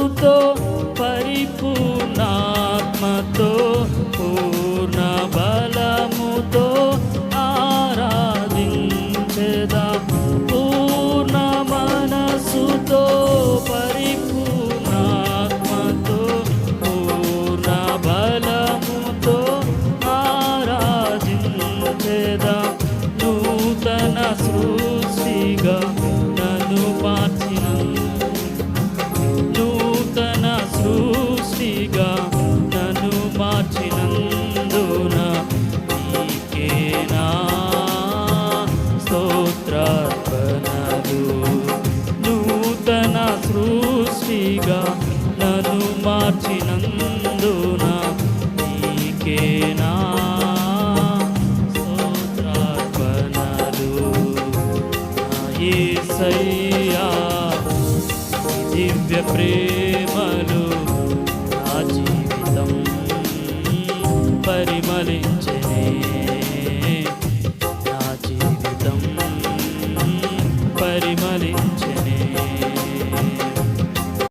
మనసుతో పరిపూర్ణాత్మతో పూర్ణ బలముతో ఆరాధించెదా. పూర్ణ మనసుతో పరిపూర్ణాత్మతో పూర్ణ బలముతో ఆరాధించెదా. నూతన సృష్టిగా నన్ను మార్చిన నూతన సృష్టిగా నన్ను మార్చినందున నీకేనా స్తోత్రార్పణలు. నూతన సృష్టిగా నన్ను మార్చినందున నీకేనా స్తోత్రార్పణలు. నా యేసయ్యా దివ్య ప్రేమలు నా జీవితం పరిమళించెనే. నా జీవితం పరిమళించెనే.